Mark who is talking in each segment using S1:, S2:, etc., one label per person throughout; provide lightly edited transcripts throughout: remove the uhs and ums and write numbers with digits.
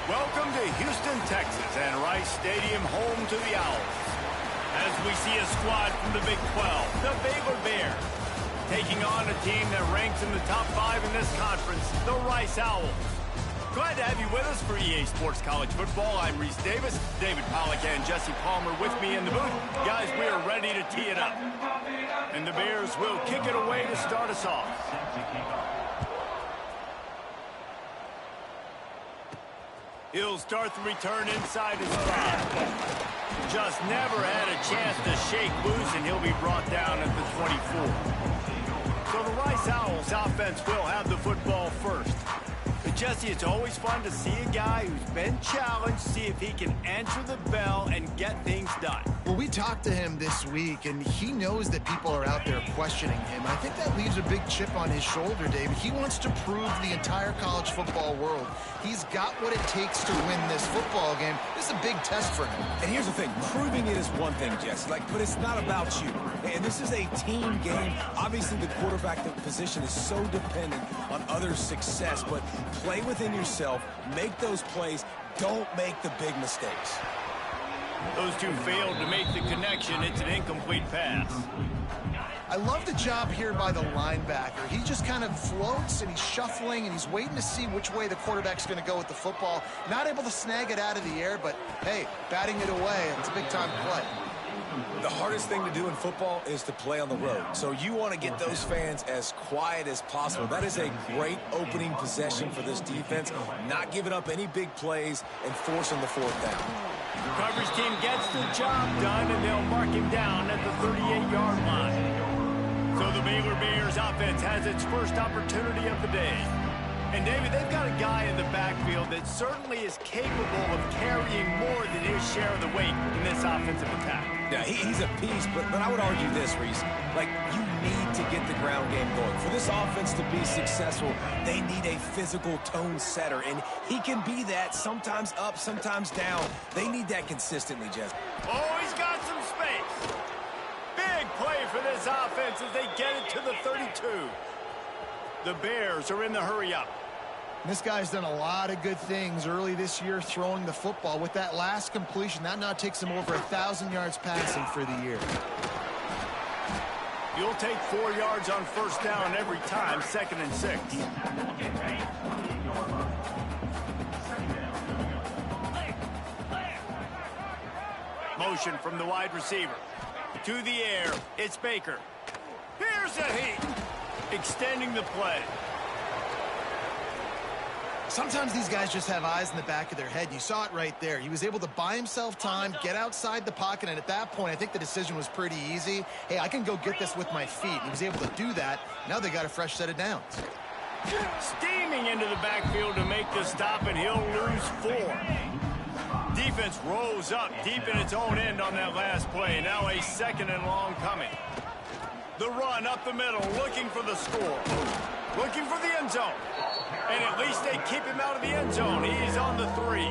S1: Welcome to Houston, Texas, and Rice Stadium, home to the Owls. As we see a squad from the Big 12, the Baylor Bears, taking on a team that ranks in the top 5 in this conference, the Rice Owls. Glad to have you with us for EA Sports College Football. I'm Reese Davis, David Pollack and Jesse Palmer with me in the booth. Guys, we are ready to tee it up. And the Bears will kick it away to start us off. He'll start the return inside his 5. Just never had a chance to shake loose, and he'll be brought down at the 24. So the Rice Owls offense will have the football first. But Jesse, it's always fun to see a guy who's been challenged, see if he can answer the bell and get things done.
S2: Well, we talked to him this week, and he knows that people are out there questioning him. I think that leaves a big chip on his shoulder, David. He wants to prove to the entire college football world he's got what it takes to win this football game. This is a big test for him.
S3: And here's the thing. Proving it is one thing, Jesse, but it's not about you. And this is a team game. Obviously, the quarterback position is so dependent on others' success, but play within yourself, make those plays, don't make the big mistakes.
S1: Those two failed to make the connection. It's an incomplete pass.
S2: I love the job here by the linebacker. He just kind of floats, and he's shuffling, and he's waiting to see which way the quarterback's going to go with the football. Not able to snag it out of the air, but, hey, batting it away, and it's a big-time play.
S3: The hardest thing to do in football is to play on the road. So you want to get those fans as quiet as possible. That is a great opening possession for this defense. Not giving up any big plays and forcing the 4th down.
S1: The coverage team gets the job done, and they'll mark him down at the 38-yard line. So the Baylor Bears offense has its first opportunity of the day. And, David, they've got a guy in the backfield that certainly is capable of carrying more than his share of the weight in this offensive attack.
S3: Yeah, he's a piece, but I would argue this, Reese. You need to get the ground game going. For this offense to be successful, they need a physical tone setter, and he can be that, sometimes up, sometimes down. They need that consistently, Jeff.
S1: Oh, he's got some space. Big play for this offense as they get it to the 32. The Bears are in the hurry-up.
S2: This guy's done a lot of good things early this year throwing the football. With that last completion, that now takes him over 1,000 yards passing for the year.
S1: You'll take 4 yards on first down every time, 2nd and 6. Motion from the wide receiver. To the air, it's Baker. Here's a heat. Extending the play.
S2: Sometimes these guys just have eyes in the back of their head. You saw it right there. He was able to buy himself time, get outside the pocket, and at that point, I think the decision was pretty easy. Hey, I can go get this with my feet. He was able to do that. Now they got a fresh set of downs.
S1: Steaming into the backfield to make the stop, and he'll lose 4. Defense rolls up deep in its own end on that last play. Now a 2nd and long coming. The run up the middle, looking for the score. Looking for the end zone. And at least they keep him out of the end zone. He's on the 3.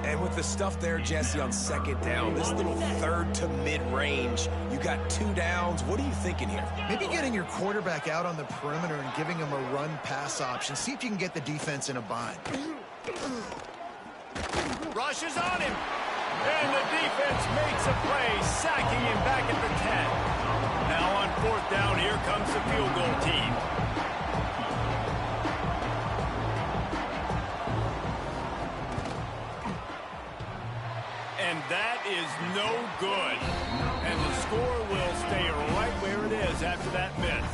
S3: And with the stuff there, Jesse, on 2nd down, this little 3rd to mid-range, you got 2 downs. What are you thinking here?
S2: Maybe getting your quarterback out on the perimeter and giving him a run-pass option. See if you can get the defense in a bind.
S1: Rushes on him. And the defense makes a play, sacking him back at the 10. Now on 4th down, here comes the field goal team. And that is no good. And the score will stay right where it is after that miss.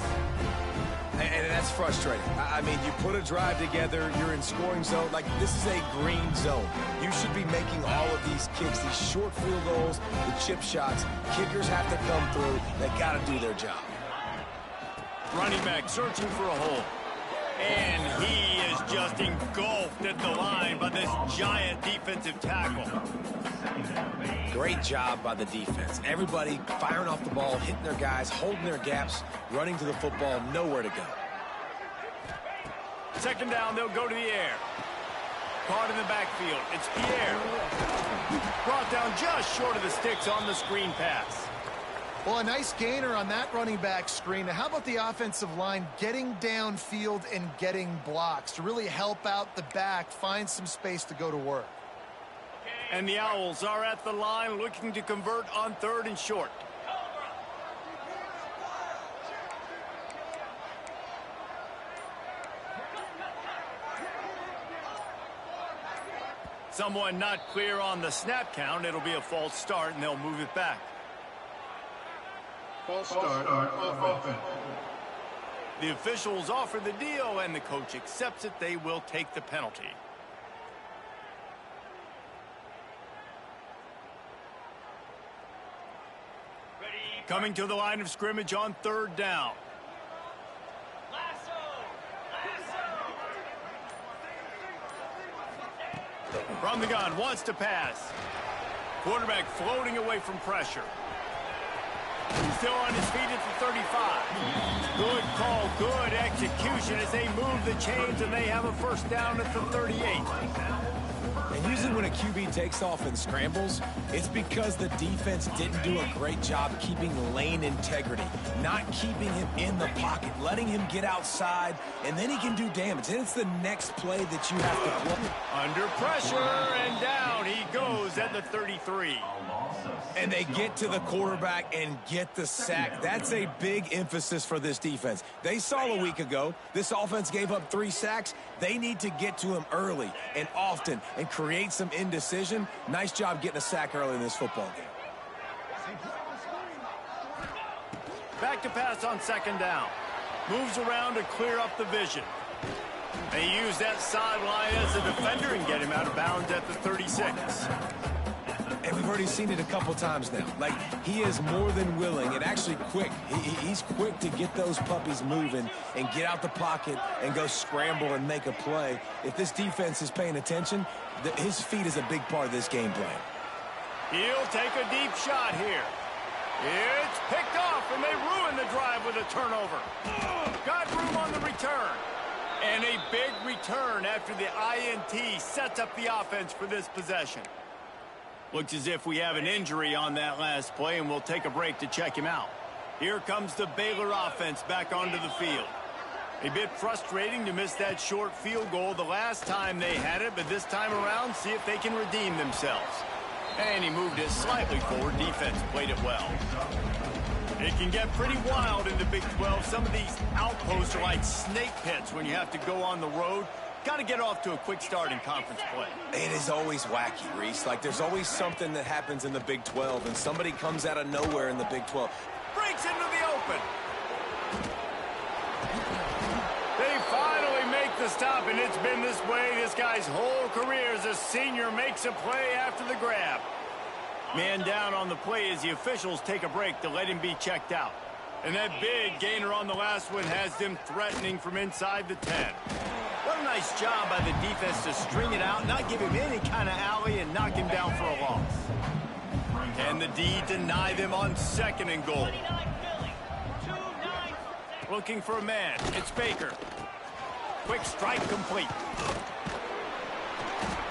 S3: And that's frustrating. I mean, you put a drive together, you're in scoring zone. This is a green zone. You should be making all of these kicks, these short field goals, the chip shots. Kickers have to come through. They got to do their job.
S1: Running back searching for a hole. And he is just engulfed at the line by this giant defensive tackle.
S3: Great job by the defense. Everybody firing off the ball, hitting their guys, holding their gaps, running to the football, nowhere to go.
S1: 2nd down, they'll go to the air. Caught in the backfield. It's Pierre. Brought down just short of the sticks on the screen pass.
S2: Well, a nice gainer on that running back screen. Now, how about the offensive line getting downfield and getting blocks to really help out the back, find some space to go to work?
S1: And the Owls are at the line looking to convert on 3rd and short. Someone not clear on the snap count. It'll be a false start, and they'll move it back.
S4: False start on offense.
S1: The officials offer the deal, and the coach accepts it. They will take the penalty. Coming to the line of scrimmage on 3rd down. From the gun, wants to pass. Quarterback floating away from pressure. He's still on his feet at the 35. Good call, good execution as they move the chains, and they have a first down at the 38.
S3: And usually when a QB takes off and scrambles, it's because the defense didn't do a great job keeping lane integrity, not keeping him in the pocket, letting him get outside, and then he can do damage. And it's the next play that you have to play.
S1: Under pressure, and down he goes at the 33.
S3: And they get to the quarterback and get the sack. That's a big emphasis for this defense. They saw a week ago, this offense gave up 3 sacks. They need to get to him early and often and create some indecision. Nice job getting a sack early in this football game.
S1: Back to pass on 2nd down. Moves around to clear up the vision. They use that sideline as a defender and get him out of bounds at the 36.
S3: And we've already seen it a couple times now. Like, he is more than willing and actually quick. He's quick to get those puppies moving and get out the pocket and go scramble and make a play. If this defense is paying attention, his feet is a big part of this game plan.
S1: He'll take a deep shot here. It's picked off, and they ruin the drive with a turnover. Got room on the return. And a big return after the INT sets up the offense for this possession. Looks as if we have an injury on that last play, and we'll take a break to check him out. Here comes the Baylor offense back onto the field. A bit frustrating to miss that short field goal the last time they had it, but this time around, see if they can redeem themselves. And he moved it slightly forward. Defense played it well. It can get pretty wild in the Big 12. Some of these outposts are like snake pits when you have to go on the road. Got to get off to a quick start in conference play.
S3: It is always wacky, Reese. Like, there's always something that happens in the Big 12, and somebody comes out of nowhere in the Big 12.
S1: Breaks into the open. They finally make the stop, and it's been this way this guy's whole career as a senior makes a play after the grab. Man down on the play as the officials take a break to let him be checked out. And that big gainer on the last one has them threatening from inside the 10. What a nice job by the defense to string it out, not give him any kind of alley, and knock him down for a loss. Can the D deny them on 2nd and goal? Looking for a man. It's Baker. Quick strike complete.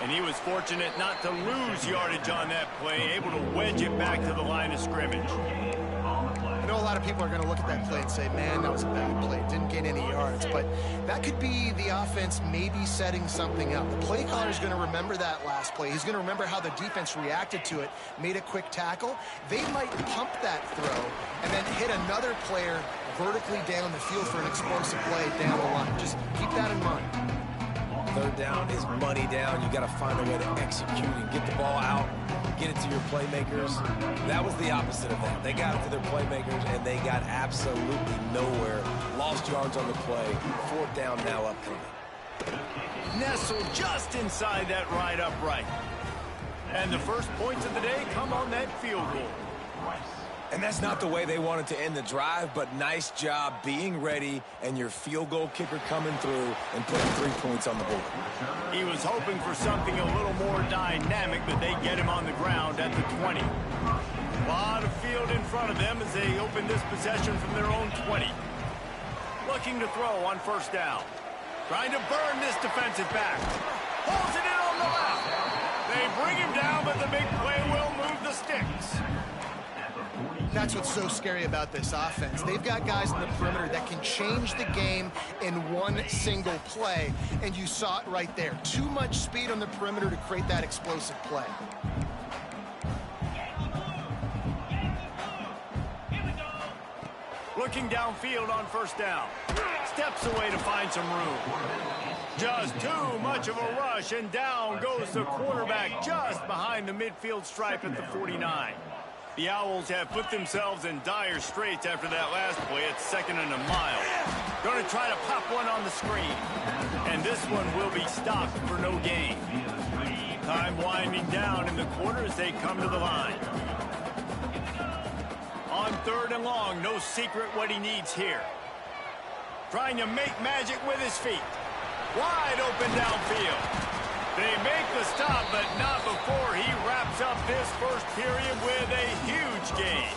S1: And he was fortunate not to lose yardage on that play, able to wedge it back to the line of scrimmage.
S2: I know a lot of people are going to look at that play and say, man, that was a bad play. Didn't gain any yards. But that could be the offense maybe setting something up. The play caller is going to remember that last play. He's going to remember how the defense reacted to it, made a quick tackle. They might pump that throw and then hit another player vertically down the field for an explosive play down the line. Just keep that in mind.
S3: 3rd down is money down. You got to find a way to execute and get the ball out, get it to your playmakers. That was the opposite of that. They got it to their playmakers, and they got absolutely nowhere. Lost yards on the play. 4th down now upcoming.
S1: Nestled just inside that right upright. And the first points of the day come on that field goal.
S3: And that's not the way they wanted to end the drive, but nice job being ready and your field goal kicker coming through and putting 3 points on the board.
S1: He was hoping for something a little more dynamic, but they get him on the ground at the 20. A lot of field in front of them as they open this possession from their own 20. Looking to throw on 1st down. Trying to burn this defensive back. Pulls it in on the left. They bring him down, but the big play will move the sticks.
S2: That's what's so scary about this offense. They've got guys in the perimeter that can change the game in one single play, and you saw it right there. Too much speed on the perimeter to create that explosive play.
S1: Looking downfield on first down. Steps away to find some room. Just too much of a rush, and down goes the quarterback just behind the midfield stripe at the 49. The Owls have put themselves in dire straits after that last play at 2nd and a mile. Going to try to pop one on the screen. And this one will be stopped for no gain. Time winding down in the quarter as they come to the line. On 3rd and long, no secret what he needs here. Trying to make magic with his feet. Wide open downfield. They make the stop, but not before he wraps up this first period with a huge gain.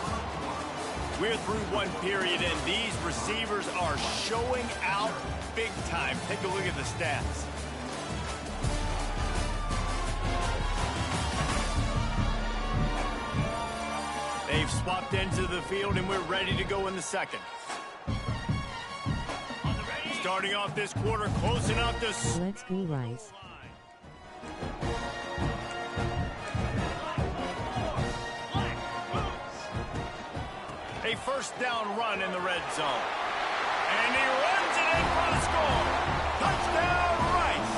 S1: We're through one period, and these receivers are showing out big time. Take a look at the stats. They've swapped into the field, and we're ready to go in the second. Starting off this quarter, close enough to...
S5: Let's go, Rice.
S1: A first down run in the red zone. And he runs it in for the score. Touchdown, Rice.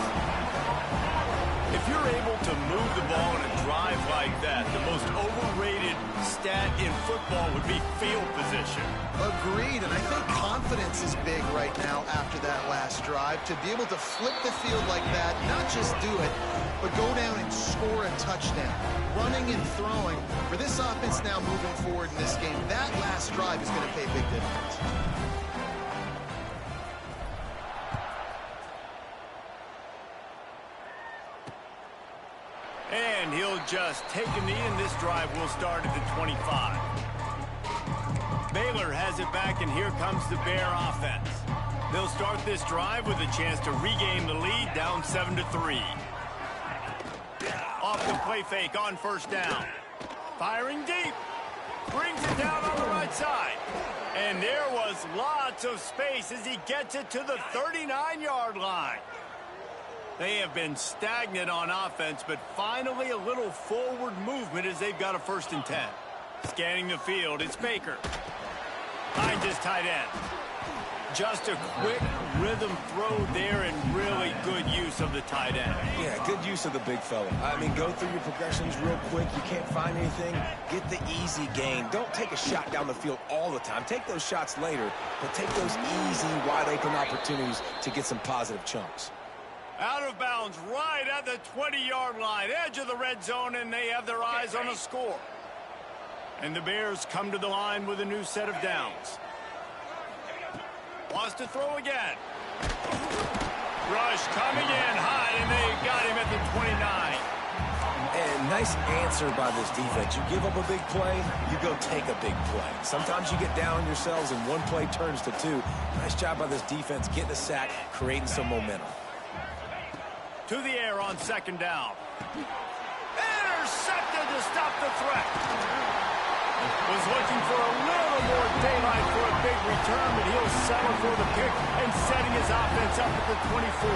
S1: If you're able to move the ball in a drive like that, the most overrated stat in football would be field position.
S2: Agreed, and I think confidence is big right now after that last drive. To be able to flip the field like that, not just do it, but go down and score a touchdown. Running and throwing. For this offense now moving forward in this game, that last drive is going to pay a big difference.
S1: And he'll just take a knee, and this drive will start at the 25. Baylor has it back, and here comes the Bear offense. They'll start this drive with a chance to regain the lead, down 7-3. Off the play fake on first down. Firing deep. Brings it down on the right side. And there was lots of space as he gets it to the 39-yard line. They have been stagnant on offense, but finally a little forward movement as they've got a 1st and 10. Scanning the field, it's Baker. Finds his tight end. Just a quick rhythm throw there, and really good use of the tight end.
S3: Yeah, good use of the big fella. I mean, go through your progressions real quick. You can't find anything, get the easy gain. Don't take a shot down the field all the time. Take those shots later, but take those easy, wide-open opportunities to get some positive chunks.
S1: Out of bounds right at the 20-yard line, edge of the red zone, and they have their eyes on a score. And the Bears come to the line with a new set of downs. Wants to throw again. Rush coming in hot, and they got him at the 29.
S3: And nice answer by this defense. You give up a big play, you go take a big play. Sometimes you get down on yourselves, and one play turns to two. Nice job by this defense getting a sack, creating some momentum.
S1: To the air on 2nd down. Intercepted to stop the threat. Was looking for a little more daylight for a big return, but he'll settle for the pick and setting his offense up at the 24.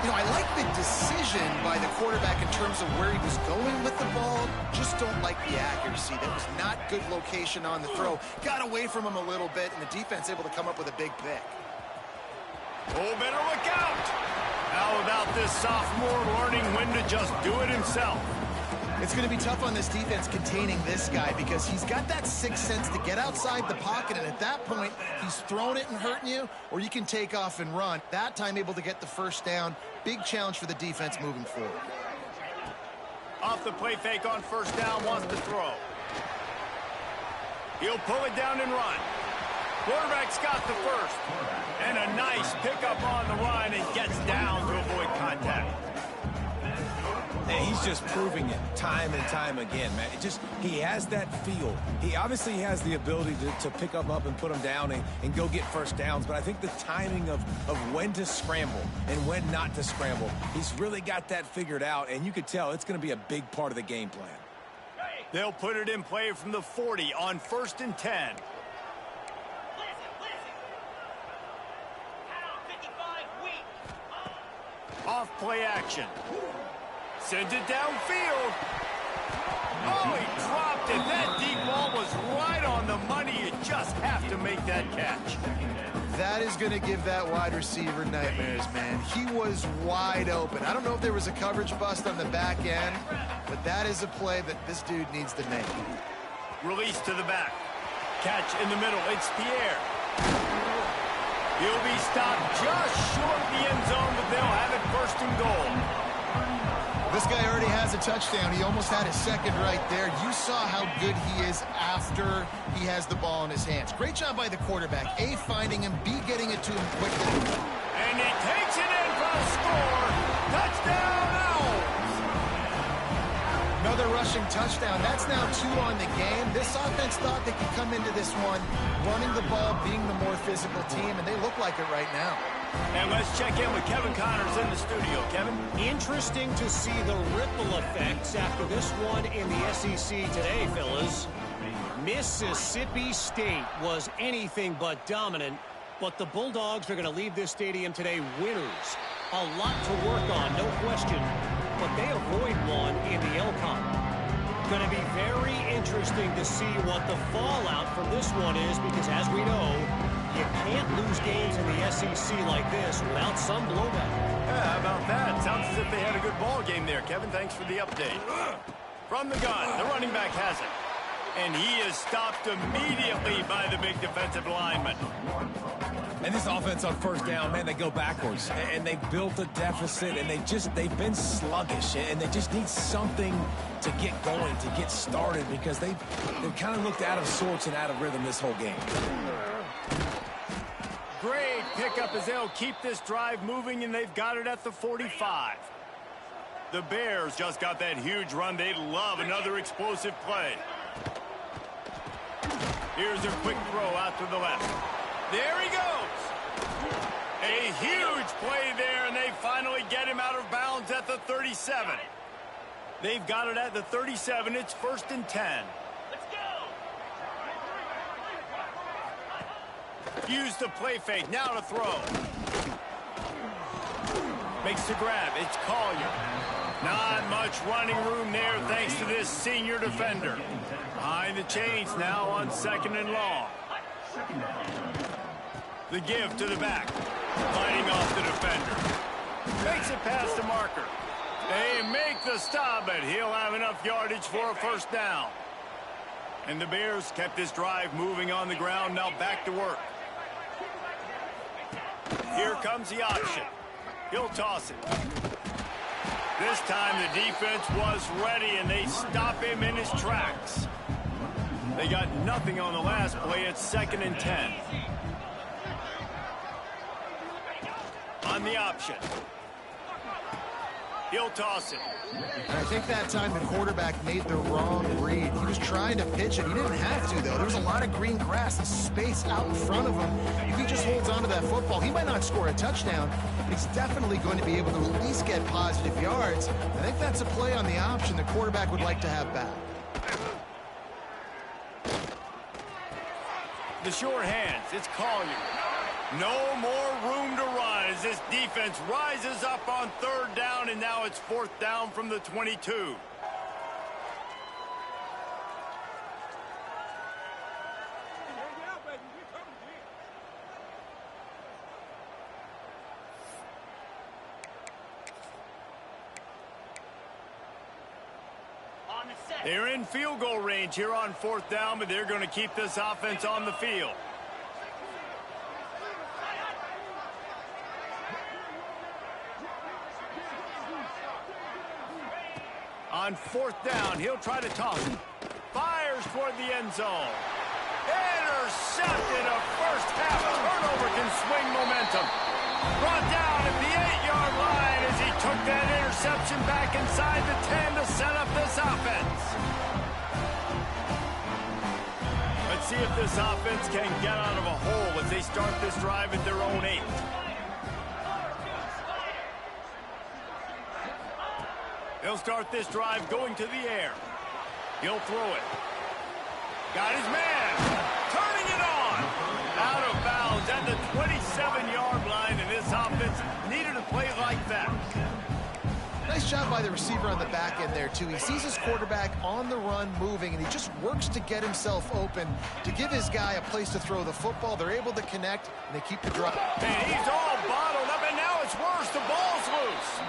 S2: You know, I like the decision by the quarterback in terms of where he was going with the ball. Just don't like the accuracy. That was not good location on the throw. Got away from him a little bit, and the defense able to come up with a big pick.
S1: Oh, better look out. How about this sophomore learning when to just do it himself?
S2: It's going to be tough on this defense containing this guy because he's got that sixth sense to get outside the pocket, and at that point, he's throwing it and hurting you, or you can take off and run. That time able to get the 1st down. Big challenge for the defense moving forward.
S1: Off the play fake on 1st down, wants to throw. He'll pull it down and run. Quarterback's got the 1st. And a nice pickup on the run and gets down to avoid contact.
S3: And he's just proving it time and time again, man. He has that feel. He obviously has the ability to pick them up and put them down and go get 1st downs, but I think the timing of when to scramble and when not to scramble, he's really got that figured out, and you could tell it's going to be a big part of the game plan.
S1: They'll put it in play from the 40 on 1st and 10. Off play action. Sends it downfield. Oh, he dropped it. That deep ball was right on the money. You just have to make that catch.
S2: That is going to give that wide receiver nightmares, man. He was wide open. I don't know if there was a coverage bust on the back end, but that is a play that this dude needs to make.
S1: Release to the back. Catch in the middle. It's Pierre. He'll be stopped just short of the end zone, but they'll have it 1st and goal.
S2: This guy already has a touchdown. He almost had his second right there. You saw how good he is after he has the ball in his hands. Great job by the quarterback. A, finding him. B, getting it to him quickly.
S1: And he takes it in for a score. Touchdown, Owls!
S2: Another rushing touchdown. That's now 2 on the game. This offense thought they could come into this one running the ball, being the more physical team, and they look like it right now.
S1: And let's check in with Kevin Connors in the studio. Kevin?
S5: Interesting to see the ripple effects after this one in the SEC today, fellas. Mississippi State was anything but dominant, but the Bulldogs are going to leave this stadium today winners. A lot to work on, no question, but they avoid one in the Elcon. Going to be very interesting to see what the fallout from this one is, because as we know, you can't lose games in the SEC like this without some blowback.
S1: Yeah, how about that? Sounds as if they had a good ball game there. Kevin, thanks for the update. From the gun, the running back has it. And he is stopped immediately by the big defensive lineman.
S3: And this offense on 1st down, man, they go backwards. And they built a deficit, and they've been sluggish. And they just need something to get going, to get started, because they've kind of looked out of sorts and out of rhythm this whole game.
S1: Great pickup as they'll keep this drive moving, and they've got it at the 45. The Bears just got that huge run. They love another explosive play. Here's a quick throw out to the left. There he goes. A huge play there, and they finally get him out of bounds at the 37. They've got it at the 37. It's 1st and 10. Use the play fake. Now to throw. Makes the grab. It's Collier. Not much running room there thanks to this senior defender. Behind the chains now on 2nd and long. The give to the back. Fighting off the defender. Makes it past the marker. They make the stop, but he'll have enough yardage for a 1st down. And the Bears kept this drive moving on the ground. Now back to work. Here comes the option. He'll toss it. This time the defense was ready, and they stop him in his tracks. They got nothing on the last play. It's 2nd and 10. On the option. He'll toss it.
S2: And I think that time the quarterback made the wrong read. He was trying to pitch it. He didn't have to, though. There was a lot of green grass and space out in front of him. If he just holds on to that football, he might not score a touchdown, but he's definitely going to be able to at least get positive yards. I think that's a play on the option the quarterback would like to have back.
S1: The short hands. It's Collier. No more room to run as this defense rises up on 3rd down, and now it's 4th down from the 22. They're in field goal range here on 4th down, but they're going to keep this offense on the field. On 4th down, he'll try to toss it. Fires toward the end zone. Intercepted. A first-half turnover can swing momentum. Brought down at the 8-yard line as he took that interception back inside the 10 to set up this offense. Let's see if this offense can get out of a hole as they start this drive at their own 8. They'll start this drive going to the air. He'll throw it. Got his man. Turning it on. Out of bounds at the 27-yard line, and this offense needed a play like that.
S2: Nice job by the receiver on the back end there, too. He sees his quarterback on the run moving, and he just works to get himself open to give his guy a place to throw the football. They're able to connect, and they keep the drive.
S1: And he's all bottled up, and now it's worse. The ball's loose.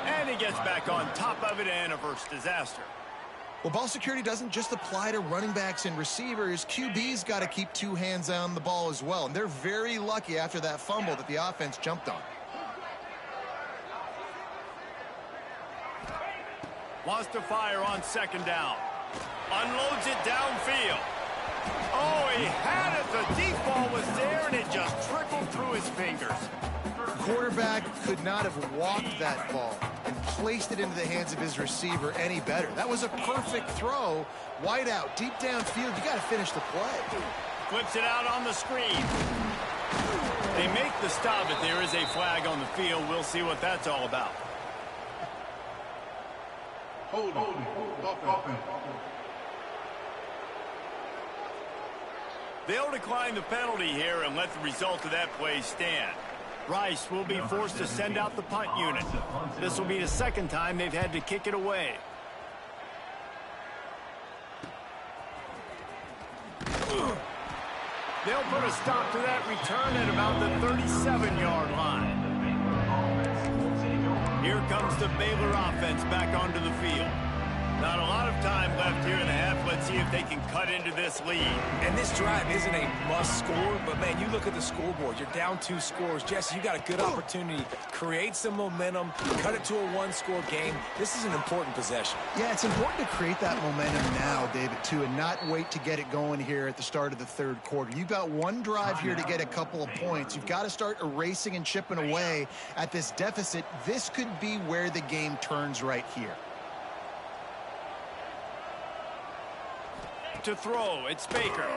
S1: And he gets back on top of it and averts disaster.
S2: Well, ball security doesn't just apply to running backs and receivers. QB's got to keep two hands on the ball as well, and they're very lucky after that fumble that the offense jumped on.
S1: Wants to fire on second down. Unloads it downfield. Oh, he had it. The deep ball was there, and it just trickled through his fingers.
S2: The quarterback could not have walked that ball and placed it into the hands of his receiver any better. That was a perfect throw. Wide out, deep downfield. You got to finish the play.
S1: Flips it out on the screen. They make the stop, but there is a flag on the field. We'll see what that's all about.
S4: Hold offense.
S1: They'll decline the penalty here and let the result of that play stand. Rice will be forced to send out the punt unit. This will be the second time they've had to kick it away. They'll put a stop to that return at about the 37-yard line. Here comes the Baylor offense back onto the field. Not a lot of time left here in the half. Let's see if they can cut into this lead.
S3: And this drive isn't a must score, but, man, you look at the scoreboard. You're down 2 scores. Jesse, you got a good opportunity. Create some momentum. Cut it to a 1-score game. This is an important possession.
S2: Yeah, it's important to create that momentum now, David, too, and not wait to get it going here at the start of the third quarter. You've got one drive here to get a couple of points. You've got to start erasing and chipping away at this deficit. This could be where the game turns right here.
S1: To throw, it's Baker.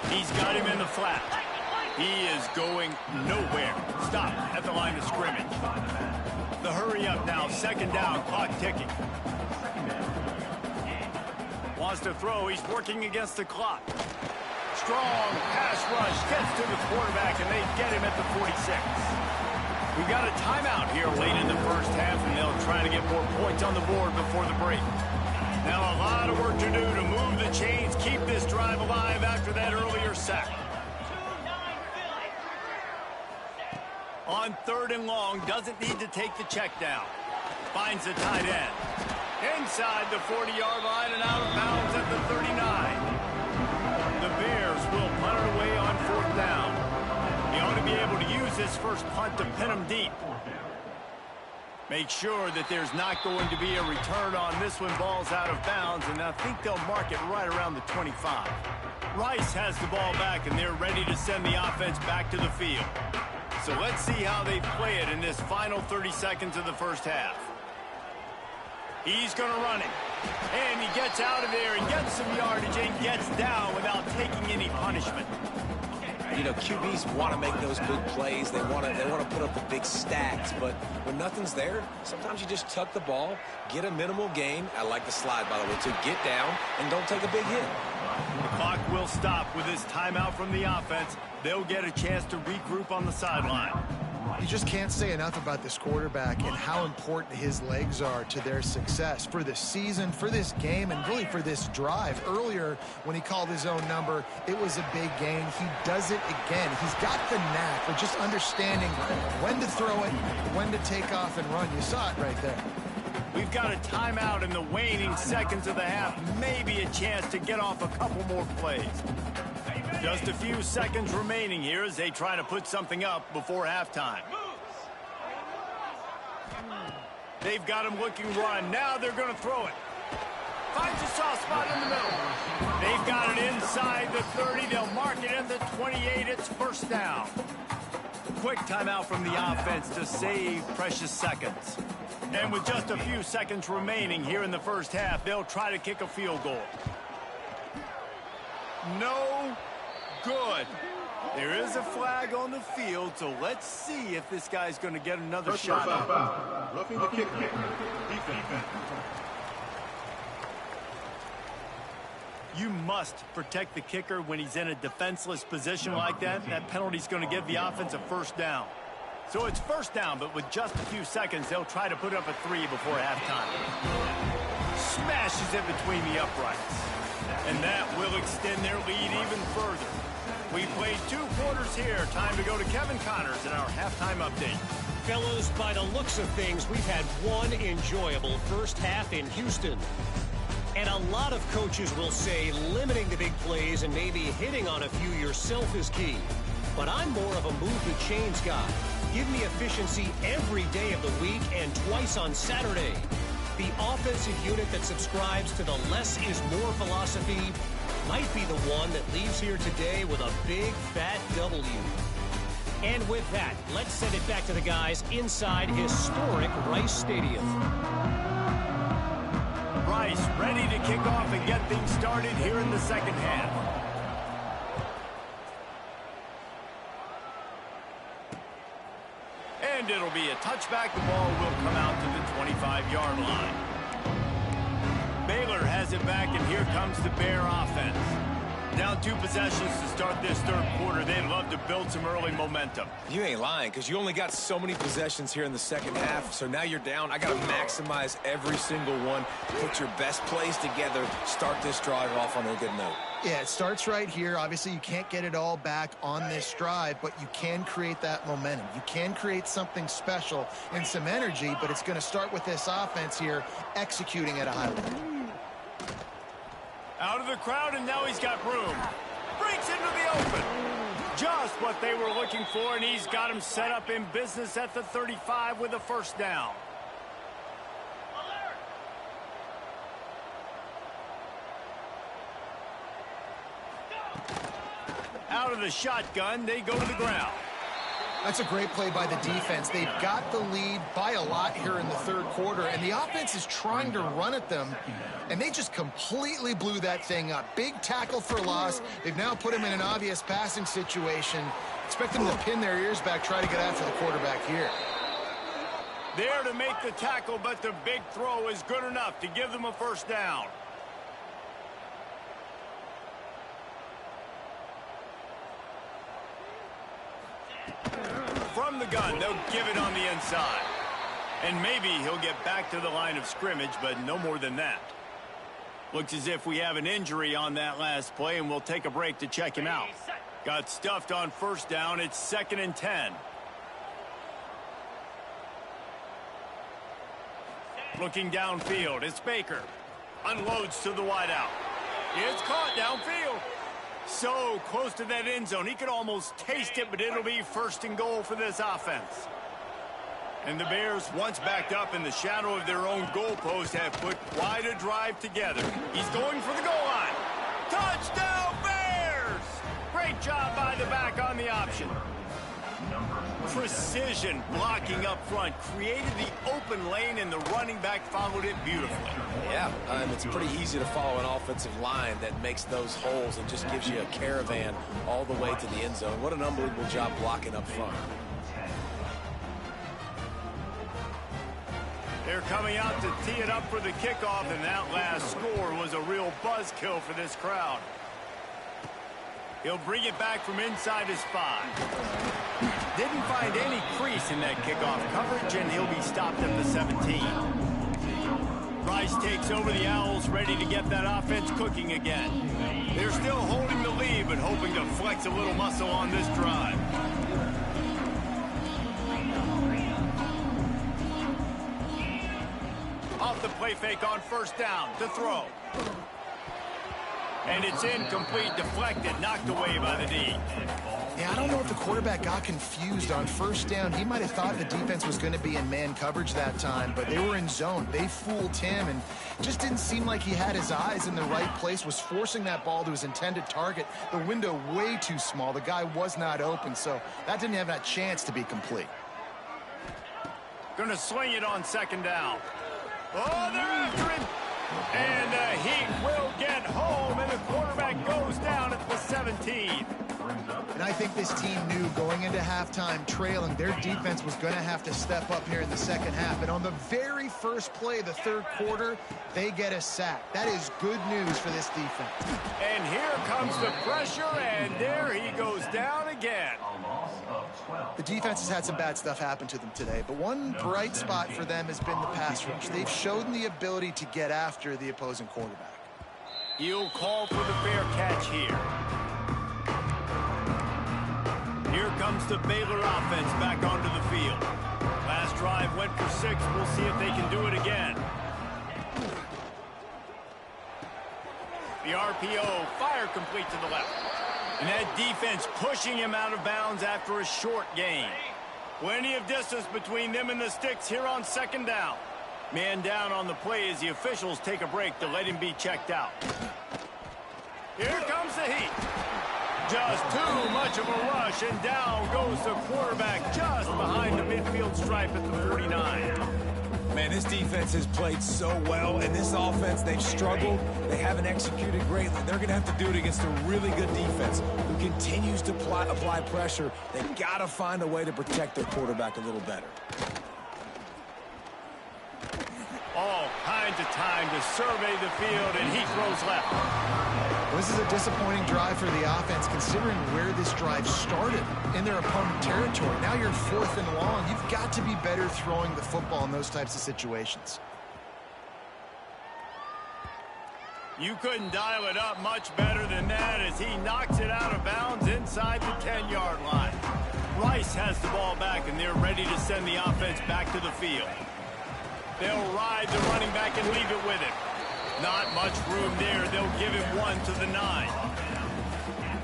S1: He's got him in the flat. He is going nowhere. Stop at the line of scrimmage. The hurry up now, second down, clock ticking. Wants to throw, he's working against the clock. Strong pass rush, gets to the quarterback, and they get him at the 46. We've got a timeout here late in the first half, and they'll try to get more points on the board before the break. Now a lot of work to do to move the chains, keep this drive alive after that earlier sack. On 3rd and long, doesn't need to take the check down. Finds the tight end. Inside the 40-yard line and out of bounds at the 39. The Bears will punt it away on 4th down. He ought to be able to use this first punt to pin him deep. Make sure that there's not going to be a return on this when ball's out of bounds, and I think they'll mark it right around the 25. Rice has the ball back, and they're ready to send the offense back to the field. So let's see how they play it in this final 30 seconds of the first half. He's going to run it, and he gets out of there and gets some yardage and gets down without taking any punishment.
S3: You know, QBs want to make those big plays. They want to put up the big stats. But when nothing's there, sometimes you just tuck the ball, get a minimal gain. I like the slide, by the way, to get down and don't take a big hit.
S1: The clock will stop with this timeout from the offense. They'll get a chance to regroup on the sideline.
S2: You just can't say enough about this quarterback and how important his legs are to their success for this season, for this game, and really for this drive. Earlier, when he called his own number, it was a big gain. He does it again. He's got the knack of just understanding when to throw it, when to take off and run. You saw it right there.
S1: We've got a timeout in the waning seconds of the half. Maybe a chance to get off a couple more plays. Just a few seconds remaining here as they try to put something up before halftime. They've got him looking run. Now they're going to throw it. Finds a soft spot in the middle. They've got it inside the 30. They'll mark it at the 28. It's first down. Quick timeout from the offense to save precious seconds. And with just a few seconds remaining here in the first half, they'll try to kick a field goal. No good. There is a flag on the field, so let's see if this guy's going to get another shot.
S4: Roughing the kicker. Defense.
S1: You must protect the kicker when he's in a defenseless position like that. That penalty's going to give the offense a first down. So it's first down, but with just a few seconds, they'll try to put up a 3 before halftime. Smashes it between the uprights. And that will extend their lead even further. We've played 2 quarters here. Time to go to Kevin Connors in our halftime update.
S5: Fellas, by the looks of things, we've had one enjoyable first half in Houston. And a lot of coaches will say limiting the big plays and maybe hitting on a few yourself is key. But I'm more of a move the chains guy. Give me efficiency every day of the week and twice on Saturday. The offensive unit that subscribes to the less is more philosophy might be the one that leaves here today with a big fat W. And with that, let's send it back to the guys inside historic Rice Stadium.
S1: Rice ready to kick off and get things started here in the second half. And it'll be a touchback. The ball will come out to the 25-yard line. Baylor has it back, and here comes the Bear offense. Down 2 possessions to start this third quarter. They'd love to build some early momentum.
S3: You ain't lying, because you only got so many possessions here in the second half, so now you're down. I got to maximize every single one. Put your best plays together. Start this drive off on a good note.
S2: Yeah, it starts right here. Obviously, you can't get it all back on this drive, but you can create that momentum. You can create something special and some energy, but it's going to start with this offense here executing at a high level.
S1: Out of the crowd, and now he's got room. Breaks into the open. Just what they were looking for, and he's got him set up in business at the 35 with a first down. Out of the shotgun, they go to the ground.
S2: That's a great play by the defense. They've got the lead by a lot here in the third quarter, and the offense is trying to run at them, and they just completely blew that thing up. Big tackle for loss. They've now put him in an obvious passing situation. Expect them to pin their ears back, try to get after the quarterback here.
S1: There to make the tackle, but the big throw is good enough to give them a first down. From the gun, they'll give it on the inside. And maybe he'll get back to the line of scrimmage, but no more than that. Looks as if we have an injury on that last play, and we'll take a break to check him out. Got stuffed on first down. It's 2nd and 10. Looking downfield, it's Baker. Unloads to the wideout. It's caught downfield. So close to that end zone. He could almost taste it, but it'll be 1st and goal for this offense. And the Bears, once backed up in the shadow of their own goalpost, have put quite a drive together. He's going for the goal line. Touchdown, Bears! Great job by the back on the option. Precision blocking up front created the open lane, and the running back followed it beautifully.
S3: Yeah, it's pretty easy to follow an offensive line that makes those holes and just gives you a caravan all the way to the end zone. What an unbelievable job blocking up front.
S1: They're coming out to tee it up for the kickoff, and that last score was a real buzzkill for this crowd. He'll bring it back from inside his 5. Didn't find any crease in that kickoff coverage, and he'll be stopped at the 17. Rice takes over the Owls, ready to get that offense cooking again. They're still holding the lead, but hoping to flex a little muscle on this drive. Off the play fake on first down to throw. And it's incomplete, deflected, knocked away by the D.
S2: Yeah, I don't know if the quarterback got confused on first down. He might have thought the defense was going to be in man coverage that time, but they were in zone. They fooled him, and just didn't seem like he had his eyes in the right place, was forcing that ball to his intended target. The window way too small. The guy was not open, so that didn't have that chance to be complete.
S1: Going to swing it on 2nd down. Oh, they're after him. And he will get home, and the quarterback goes down at the 17.
S2: And I think this team knew going into halftime trailing, their defense was going to have to step up here in the second half. And on the very first play of the third quarter, they get a sack. That is good news for this defense.
S1: And here comes the pressure, and there he goes down again.
S2: The defense has had some bad stuff happen to them today, but one bright spot for them has been the pass rush. They've shown the ability to get after the opposing quarterback.
S1: He'll call for the fair catch here. Here comes the Baylor offense back onto the field. Last drive went for 6. We'll see if they can do it again. The RPO, fire complete to the left. And that defense pushing him out of bounds after a short gain. Plenty of distance between them and the sticks here on second down. Man down on the play as the officials take a break to let him be checked out. Here comes the heat. Just too much of a rush, and down goes the quarterback just behind the midfield stripe at the 49.
S3: Man, this defense has played so well, and this offense, they've struggled. They haven't executed greatly. They're going to have to do it against a really good defense who continues to apply pressure. They've got to find a way to protect their quarterback a little better.
S1: All kinds of time to survey the field, and he throws left.
S2: This is a disappointing drive for the offense, considering where this drive started in their opponent territory. Now you're 4th and long. You've got to be better throwing the football in those types of situations.
S1: You couldn't dial it up much better than that as he knocks it out of bounds inside the 10-yard line. Rice has the ball back, and they're ready to send the offense back to the field. They'll ride the running back and leave it with him. Not much room there. They'll give him 1 to the 9.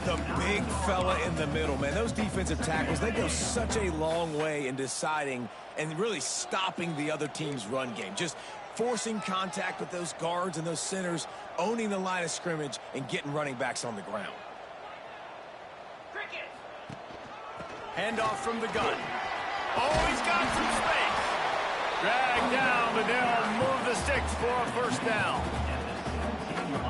S3: The big fella in the middle, man. Those defensive tackles, they go such a long way in deciding and really stopping the other team's run game. Just forcing contact with those guards and those centers, owning the line of scrimmage, and getting running backs on the ground.
S1: Handoff from the gun. Oh, he's got some space. Dragged down, but they'll move the sticks for a first down.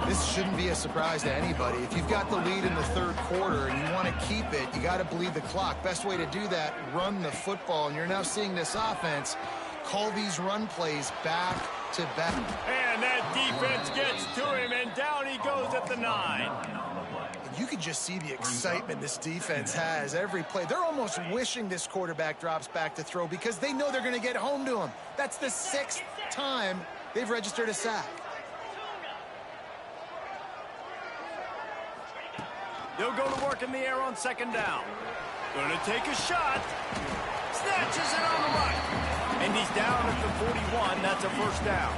S2: This shouldn't be a surprise to anybody. If you've got the lead in the third quarter and you want to keep it, you got to bleed the clock. Best way to do that, run the football. And you're now seeing this offense call these run plays back to back.
S1: And that defense gets to him, and down he goes at the 9.
S2: You can just see the excitement this defense has every play. They're almost wishing this quarterback drops back to throw because they know they're going to get home to him. That's the 6th time they've registered a sack.
S1: They'll go to work in the air on second down. Gonna take a shot. Snatches it on the right. And he's down at the 41. That's a first down.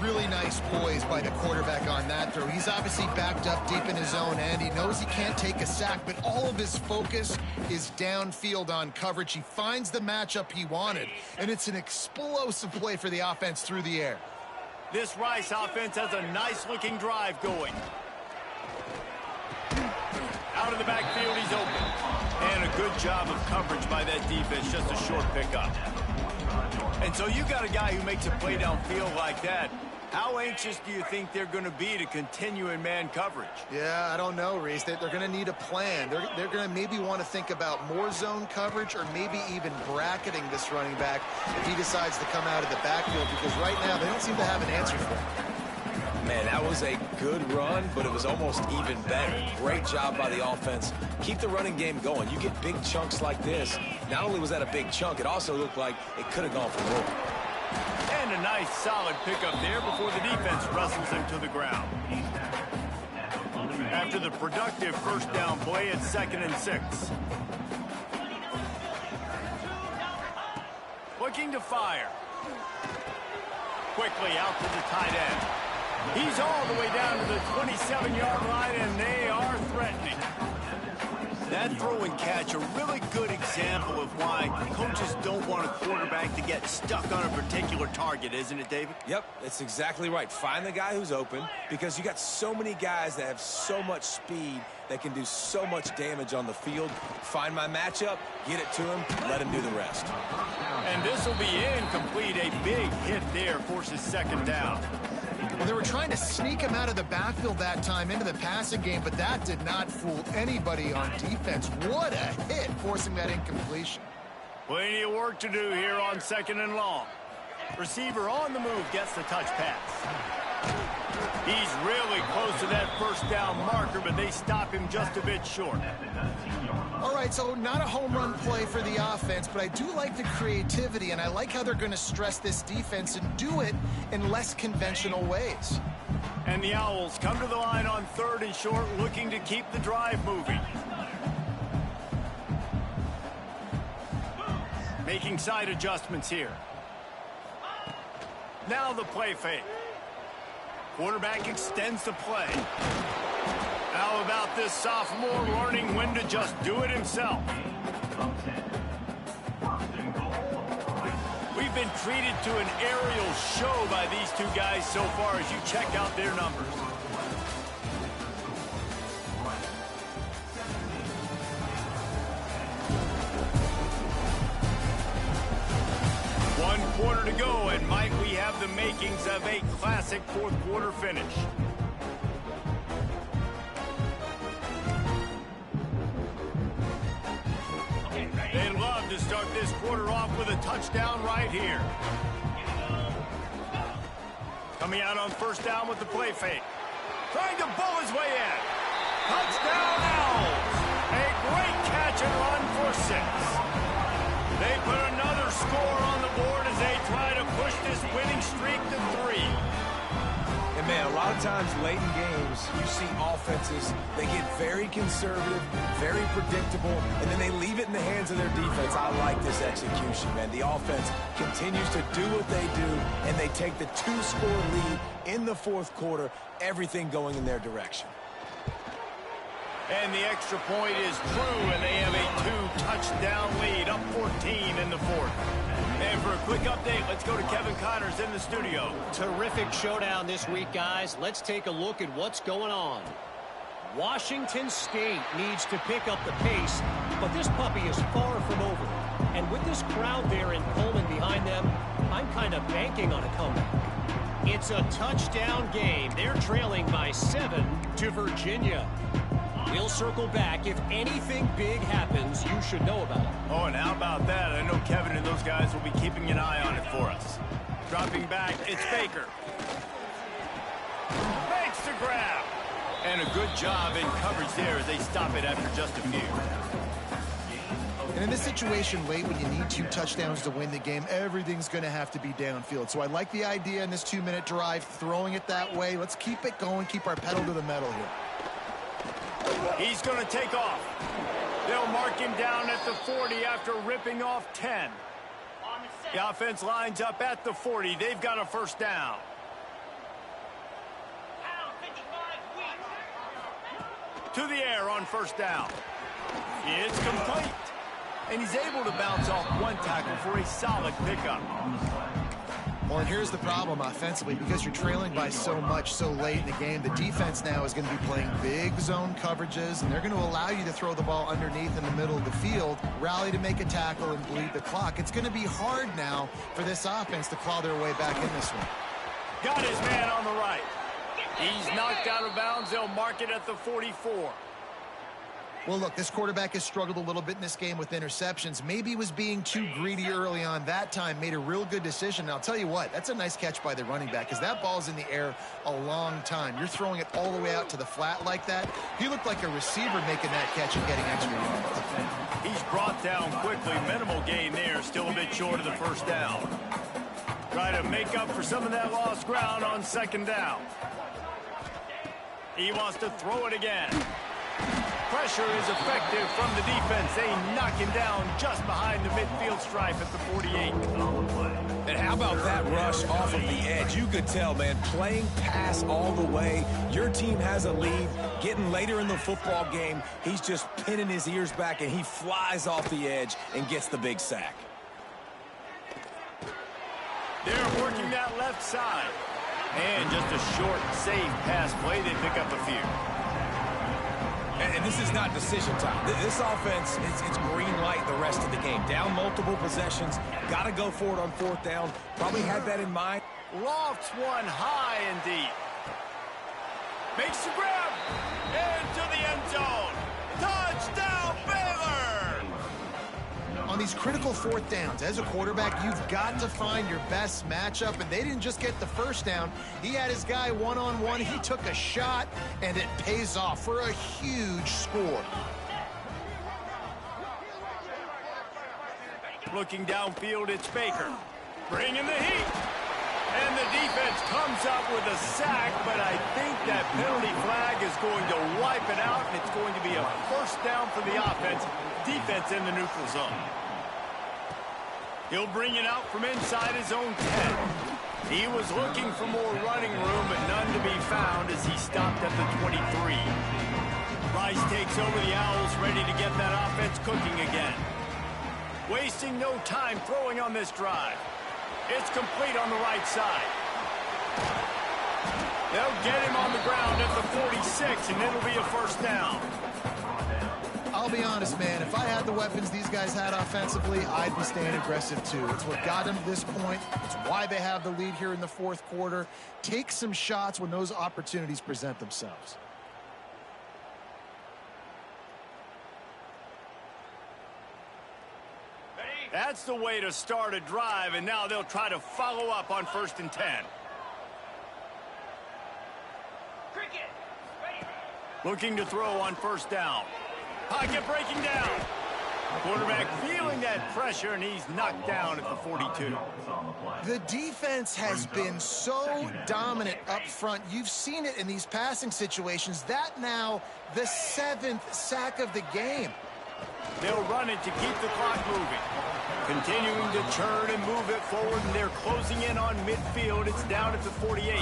S2: Really nice poise by the quarterback on that throw. He's obviously backed up deep in his own end. He knows he can't take a sack, but all of his focus is downfield on coverage. He finds the matchup he wanted, and it's an explosive play for the offense through the air.
S1: This Rice offense has a nice-looking drive going. Out of the backfield, he's open. And a good job of coverage by that defense, just a short pickup. And so you got a guy who makes a play downfield like that. How anxious do you think they're going to be to continue in man coverage?
S2: Yeah, I don't know, Reese. They're going to need a plan. They're going to maybe want to think about more zone coverage or maybe even bracketing this running back if he decides to come out of the backfield, because right now they don't seem to have an answer for him.
S3: Man, that was a good run, but it was almost even better. Great job by the offense. Keep the running game going. You get big chunks like this. Not only was that a big chunk, it also looked like it could have gone for more.
S1: And a nice solid pickup there before the defense wrestles him to the ground. After the productive first down play, it's 2nd and 6. Looking to fire. Quickly out to the tight end. He's all the way down to the 27-yard line, and they are threatening. That throw and catch, a really good example of why coaches don't want a quarterback to get stuck on a particular target, isn't it, David?
S3: Yep, that's exactly right. Find the guy who's open, because you got so many guys that have so much speed that can do so much damage on the field. Find my matchup, get it to him, let him do the rest.
S1: And this will be incomplete. A big hit there forces 2nd down.
S2: Well, they were trying to sneak him out of the backfield that time into the passing game, but that did not fool anybody on defense. What a hit, forcing that incompletion.
S1: Plenty of work to do here on 2nd and long. Receiver on the move gets the touch pass. He's really close to that first down marker, but they stop him just a bit short.
S2: All right, so not a home run play for the offense, but I do like the creativity, and I like how they're going to stress this defense and do it in less conventional ways.
S1: And the Owls come to the line on 3rd and short, looking to keep the drive moving. Making side adjustments here. Now the play fake. Quarterback extends the play. How about this sophomore learning when to just do it himself? We've been treated to an aerial show by these two guys so far as you check out their numbers. One quarter to go, and Mike, we have the makings of a classic fourth quarter finish. They'd love to start this quarter off with a touchdown right here. Coming out on 1st down with the play fake. Trying to bull his way in. Touchdown Owls. A great catch and run for 6. They put another score on the board as they try to push this winning streak to 3.
S3: And, man, a lot of times late in games, you see offenses, they get very conservative, very predictable, and then they leave it in the hands of their defense. I like this execution, man. The offense continues to do what they do, and they take the 2-score lead in the 4th quarter, everything going in their direction.
S1: And the extra point is true, and they have a 2-touchdown lead, up 14 in the 4th. And for a quick update, let's go to Kevin Connors in the studio.
S5: Terrific showdown this week, guys. Let's take a look at what's going on. Washington State needs to pick up the pace, but this puppy is far from over. And with this crowd there in Pullman behind them, I'm kind of banking on a comeback. It's a touchdown game. They're trailing by 7 to Virginia. We'll circle back. If anything big happens, you should know about it.
S1: Oh, and how about that? I know Kevin and those guys will be keeping an eye on it for us. Dropping back, it's Baker. Makes the grab. And a good job in coverage there as they stop it after just a few.
S2: And in this situation, late when you need 2 touchdowns to win the game, everything's going to have to be downfield. So I like the idea in this 2-minute drive, throwing it that way. Let's keep it going, keep our pedal to the metal here.
S1: He's going to take off. They'll mark him down at the 40 after ripping off 10. The offense lines up at the 40. They've got a 1st down. To the air on 1st down. It's complete. And he's able to bounce off 1 tackle for a solid pickup.
S2: Well, and here's the problem offensively. Because you're trailing by so much so late in the game, the defense now is going to be playing big zone coverages, and they're going to allow you to throw the ball underneath in the middle of the field, rally to make a tackle, and bleed the clock. It's going to be hard now for this offense to claw their way back in this one.
S1: Got his man on the right. He's knocked out of bounds. They'll mark it at the 44.
S2: Well, look, this quarterback has struggled a little bit in this game with interceptions. Maybe he was being too greedy early on. That time made a real good decision. And I'll tell you what, that's a nice catch by the running back because that ball's in the air a long time. You're throwing it all the way out to the flat like that. He looked like a receiver making that catch and getting extra yards.
S1: He's brought down quickly. Minimal gain there. Still a bit short of the 1st down. Try to make up for some of that lost ground on 2nd down. He wants to throw it again. Pressure is effective from the defense. They knock him down just behind the midfield stripe at the 48.
S3: And how about that rush off of the edge? You could tell, man, playing pass all the way. Your team has a lead. Getting later in the football game, he's just pinning his ears back, and he flies off the edge and gets the big sack.
S1: They're working that left side. And just a short, safe pass play. They pick up a few.
S3: And this is not decision time. This offense, it's green light the rest of the game. Down multiple possessions. Got to go for it on 4th down. Probably had that in mind.
S1: Lofts one high and deep. Makes the grab. Into the end zone. Touchdown, Baylor!
S2: On these critical fourth downs, as a quarterback, you've got to find your best matchup, and they didn't just get the first down. He had his guy one-on-one. He took a shot, and it pays off for a huge score.
S1: Looking downfield, it's Baker. Bringing the heat. And the defense comes up with a sack, but I think that penalty flag is going to wipe it out, and it's going to be a first down for the offense. Defense in the neutral zone. He'll bring it out from inside his own 10. He was looking for more running room, but none to be found as he stopped at the 23. Rice takes over the Owls, ready to get that offense cooking again. Wasting no time throwing on this drive. It's complete on the right side. They'll get him on the ground at the 46, and it'll be a first down.
S2: I'll be honest, man. If I had the weapons these guys had offensively, I'd be staying aggressive too. It's what got them to this point. It's why they have the lead here in the fourth quarter. Take some shots when those opportunities present themselves.
S1: That's the way to start a drive, and now they'll try to follow up on 1st and 10. Looking to throw on 1st down. Pocket breaking down. Quarterback feeling that pressure, and he's knocked down at the 42.
S2: The defense has been so dominant up front. You've seen it in these passing situations. That now the 7th sack of the game.
S1: They'll run it to keep the clock moving. Continuing to churn and move it forward, and they're closing in on midfield. It's down at the 48.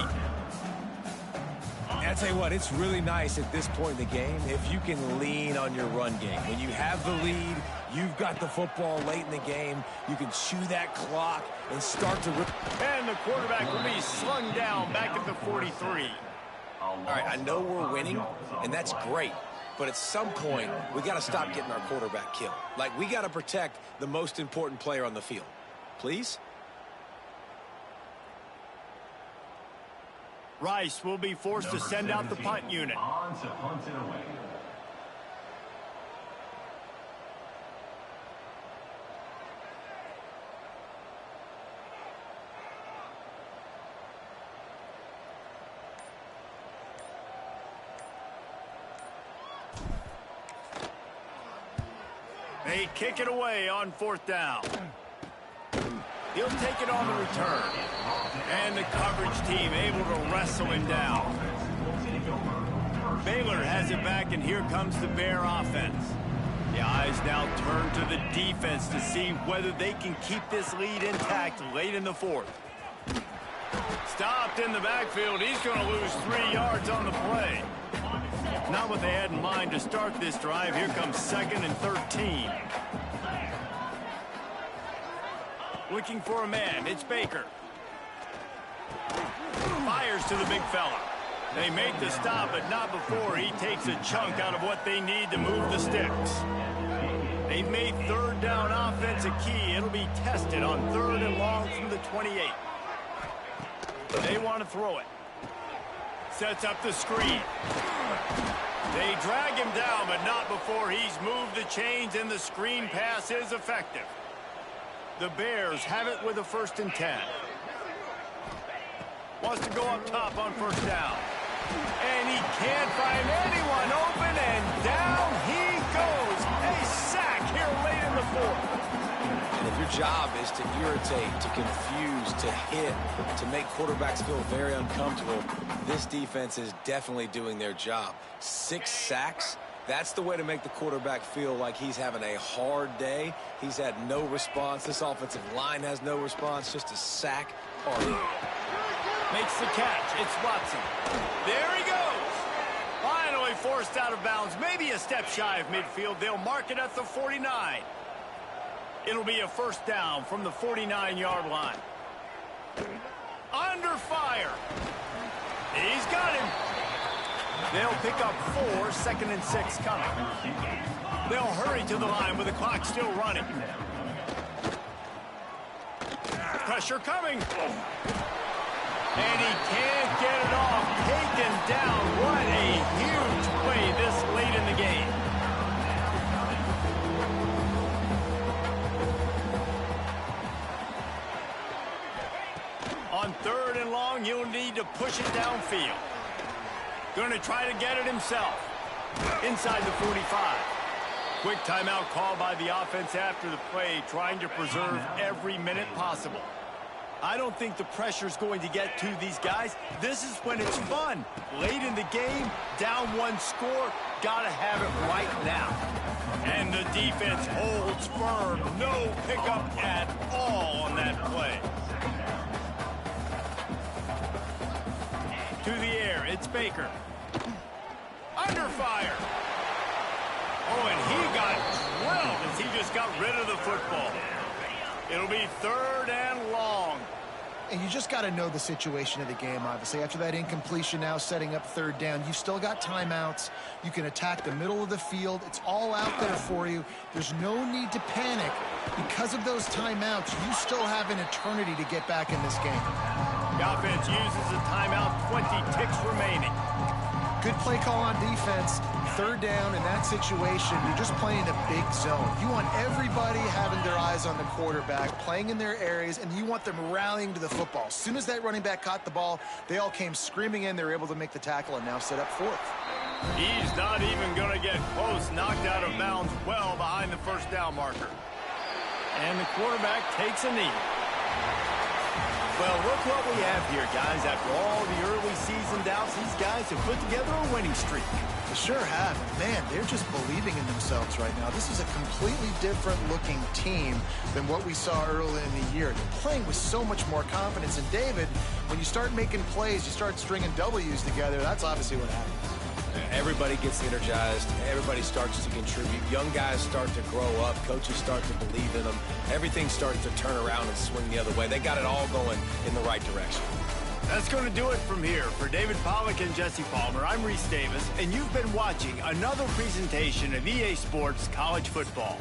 S3: I tell you what, it's really nice at this point in the game if you can lean on your run game. When you have the lead, you've got the football late in the game, you can chew that clock and start to...
S1: And the quarterback will be slung down back at the 43.
S3: All right, I know we're winning, and that's great. But at some point, we got to stop getting our quarterback killed. Like, we got to protect the most important player on the field. Please?
S1: Rice will be forced to send out the punt unit.
S6: On to punt it away.
S1: They kick it away on 4th down. He'll take it on the return. And the coverage team able to wrestle him down. Baylor has it back, and here comes the Bear offense. The eyes now turn to the defense to see whether they can keep this lead intact late in the 4th. Stopped in the backfield. He's going to lose 3 yards on the play. Not what they had in mind to start this drive. Here comes 2nd and 13. Looking for a man. It's Baker. Fires to the big fella. They make the stop, but not before he takes a chunk out of what they need to move the sticks. They've made 3rd down offense a key. It'll be tested on 3rd and long from the 28. They want to throw it. Sets up the screen. They drag him down, but not before he's moved the chains, and the screen pass is effective. The Bears have it with a 1st and 10. Wants to go up top on 1st down. And he can't find anyone open, and down he goes. A sack here late in the 4th.
S3: And if your job is to irritate, to confuse, to hit, to make quarterbacks feel very uncomfortable, this defense is definitely doing their job. 6 sacks, that's the way to make the quarterback feel like he's having a hard day. He's had no response. This offensive line has no response, just a sack party.
S1: Makes the catch. It's Watson. There he goes. Finally forced out of bounds. Maybe a step shy of midfield. They'll mark it at the 49. It'll be a 1st down from the 49-yard line. Under fire. He's got him. They'll pick up 4, 2nd and 6 coming. They'll hurry to the line with the clock still running. Pressure coming. And he can't get it off. Taken down. What a huge play this late in the game. On 3rd and long, he'll need to push it downfield. Going to try to get it himself. Inside the 45. Quick timeout call by the offense after the play, trying to preserve every minute possible. I don't think the pressure's going to get to these guys. This is when it's fun. Late in the game, down 1 score, gotta have it right now. And the defense holds firm. No pickup at all on that play. To the air, it's Baker. Under fire. Oh, and he got drilled as he just got rid of the football. It'll be 3rd and long.
S2: And you just got to know the situation of the game, obviously. After that incompletion, now setting up 3rd down, you've still got timeouts. You can attack the middle of the field. It's all out there for you. There's no need to panic. Because of those timeouts, you still have an eternity to get back in this game.
S1: The offense uses a timeout, 20 ticks remaining.
S2: Good play call on defense. 3rd down in that situation, you're just playing a big zone. You want everybody having their eyes on the quarterback, playing in their areas, and you want them rallying to the football. As soon as that running back caught the ball, they all came screaming in. They were able to make the tackle and now set up 4th.
S1: He's not even going to get close. Knocked out of bounds well behind the 1st down marker. And the quarterback takes a knee. Well, look what we have here, guys. After all the early season doubts, these guys have put together a winning streak.
S2: They sure have. Man, they're just believing in themselves right now. This is a completely different looking team than what we saw early in the year. They're playing with so much more confidence. And David, when you start making plays, you start stringing W's together, that's obviously what happens.
S3: Everybody gets energized. Everybody starts to contribute. Young guys start to grow up. Coaches start to believe in them. Everything starts to turn around and swing the other way. They got it all going in the right direction.
S1: That's going to do it from here. For David Pollack and Jesse Palmer, I'm Reese Davis, and you've been watching another presentation of EA Sports College Football.